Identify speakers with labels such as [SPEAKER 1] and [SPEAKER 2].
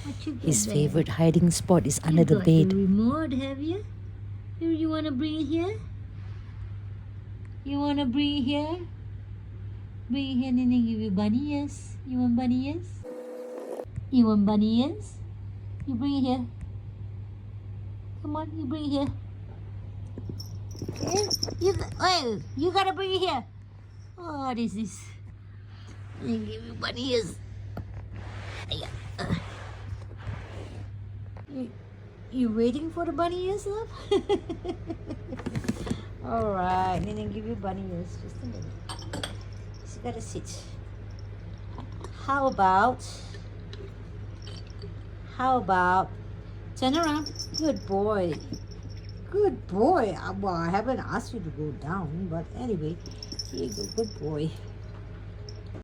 [SPEAKER 1] What you got
[SPEAKER 2] His
[SPEAKER 1] there?
[SPEAKER 2] favorite hiding spot is
[SPEAKER 1] You
[SPEAKER 2] under the
[SPEAKER 1] got the
[SPEAKER 2] bed.
[SPEAKER 1] remote, have you? Here, you wanna bring it here? You wanna bring it here? Bring it here and then give you bunny ears. You want bunny ears? You want bunny ears? You bring it here. Come on, you bring it here. Okay? You gotta bring it here. Oh, what is this? I give you bunny ears. Yeah. You waiting for the bunny ears, love? Alright, and then give you bunny ears. Just a minute. Just gotta sit. How about turn around? Good boy. Good boy. Well, I haven't asked you to go down, but anyway, here you go. Good boy.